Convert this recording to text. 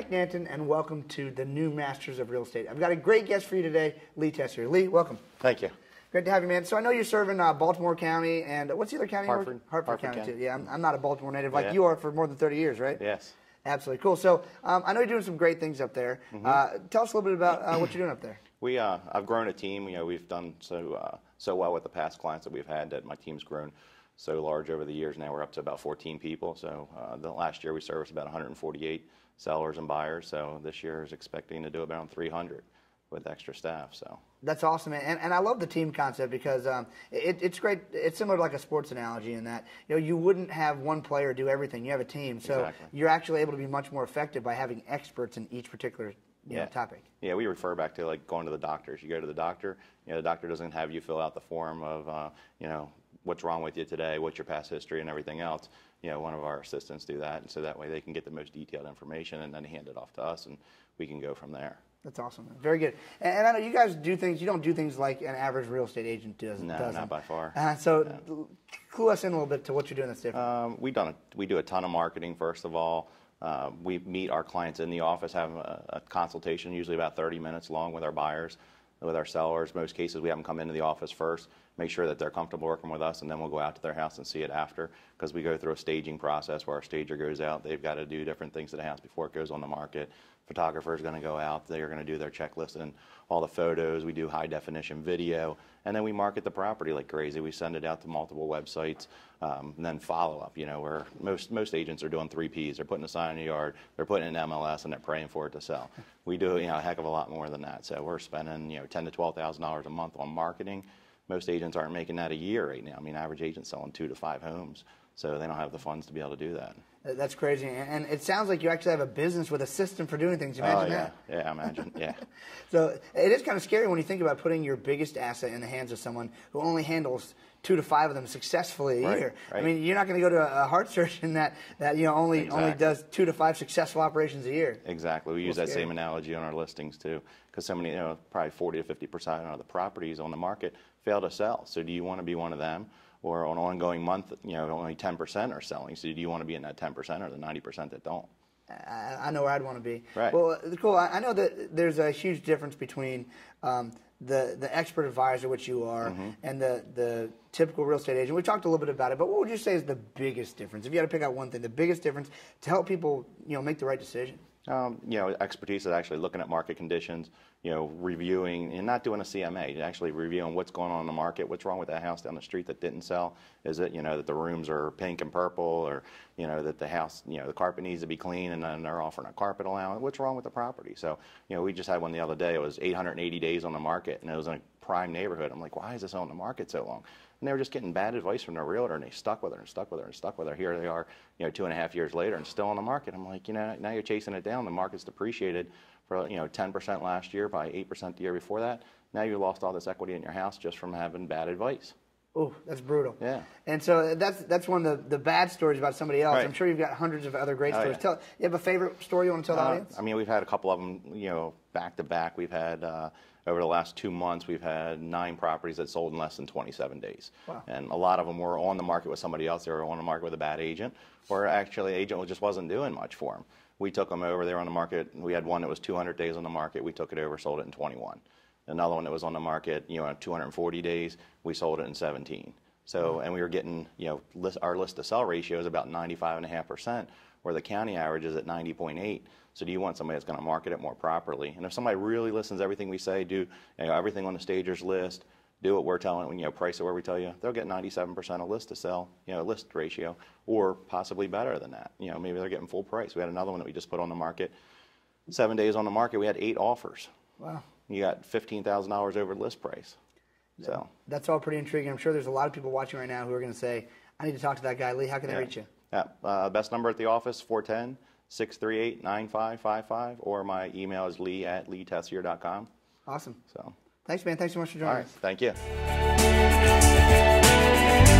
Mike Nanton, and welcome to the new Masters of Real Estate. I've got a great guest for you today, Lee Tessier. Lee, welcome. Thank you. Great to have you, man. So I know you're serving Baltimore County, and what's the other county? Hartford. Hartford County, too. Yeah, I'm not a Baltimore native like Yeah. you are for more than 30 years, right? Yes. Absolutely. Cool. So I know you're doing some great things up there. Tell us a little bit about what you're doing up there. I've grown a team. We've done so well with the past clients that we've had that my team's grown so large over the years. Now we're up to about 14 people. So the last year we serviced about 148 sellers and buyers. So this year is expecting to do about 300 with extra staff. So that's awesome, man. And I love the team concept because it's great. It's similar to like a sports analogy in that you wouldn't have one player do everything. You have a team, so Exactly. you're actually able to be much more effective by having experts in each particular topic. Yeah, we refer back to like going to the doctors. You go to the doctor. The doctor doesn't have you fill out the form of what's wrong with you today, what's your past history, and everything else. One of our assistants do that, and so that way they can get the most detailed information and then hand it off to us, and we can go from there. That's awesome. Very good. And I know you guys do things. You don't do things like an average real estate agent does. No, not by far. Clue us in a little bit to what you're doing that's different. We do a ton of marketing. First of all, we meet our clients in the office, have a consultation, usually about 30 minutes long, with our buyers, with our sellers. Most cases, we have them come into the office first, make sure that they're comfortable working with us, and then we'll go out to their house and see it after, because we go through a staging process where our stager goes out. They've got to do different things to the house before it goes on the market. Photographer is going to go out. They're going to do their checklist and all the photos. We do high definition video, and then we market the property like crazy. We send it out to multiple websites, and then follow up. Where most agents are doing 3 Ps. They're putting a sign in the yard, they're putting it in MLS, and they're praying for it to sell. We do a heck of a lot more than that. So we're spending $10,000 to $12,000 a month on marketing. Most agents aren't making that a year right now. I mean, average agent's selling 2 to 5 homes, so they don't have the funds to be able to do that. That's crazy. And it sounds like you actually have a business with a system for doing things. Imagine that. Yeah, imagine, yeah. So it is kind of scary when you think about putting your biggest asset in the hands of someone who only handles 2 to 5 of them successfully a year. Right. I mean, you're not going to go to a heart surgeon that only does 2 to 5 successful operations a year. Exactly. We use that same analogy on our listings too, because so many, probably 40 to 50% of the properties on the market fail to sell. So do you want to be one of them? Or on an ongoing month, only 10% are selling. So do you want to be in that 10% or the 90% that don't? I know where I'd want to be. Right. Well, cool. I know that there's a huge difference between the expert advisor, which you are, and the typical real estate agent. We talked a little bit about it, but what would you say is the biggest difference? If you had to pick out one thing, the biggest difference to help people, make the right decision? Expertise is actually looking at market conditions, reviewing and not doing a CMA, actually reviewing what's going on in the market, what's wrong with that house down the street that didn't sell. Is it, that the rooms are pink and purple, or, that the house, the carpet needs to be clean and then they're offering a carpet allowance. What's wrong with the property? So, we just had one the other day. It was 880 days on the market and it was in a prime neighborhood. I'm like, why is this on the market so long? And they were just getting bad advice from their realtor, and they stuck with her and stuck with her and stuck with her. Here they are, 2.5 years later and still on the market. I'm like, now you're chasing it down. The market's depreciated for 10% last year, probably 8% the year before that. Now you lost all this equity in your house just from having bad advice. Oh, that's brutal. Yeah. And so that's one of the bad stories about somebody else. Right. I'm sure you've got hundreds of other great stories. Yeah. You have a favorite story you want to tell the audience? I mean, we've had a couple of them, back to back. We've had, over the last 2 months, we've had 9 properties that sold in less than 27 days. Wow. And a lot of them were on the market with somebody else. They were on the market with a bad agent, or actually the agent just wasn't doing much for them. We took them over. They were on the market. We had one that was 200 days on the market. We took it over, sold it in 21. Another one that was on the market, 240 days. We sold it in 17. So, and we were getting, our list to sell ratio is about 95.5%, where the county average is at 90.8. So do you want somebody that's going to market it more properly? And if somebody really listens to everything we say, do everything on the stager's list, do what we're telling, price it where we tell you, they'll get 97% of list to sell, list ratio, or possibly better than that. Maybe they're getting full price. We had another one that we just put on the market. 7 days on the market, we had 8 offers. Wow. You got $15,000 over list price. So that's all pretty intriguing. I'm sure there's a lot of people watching right now who are going to say, I need to talk to that guy. Lee, how can they reach you? Best number at the office, 410-638-9555, or my email is lee@leetessier.com. Awesome. So thanks, man. Thanks so much for joining us. All right. Thank you.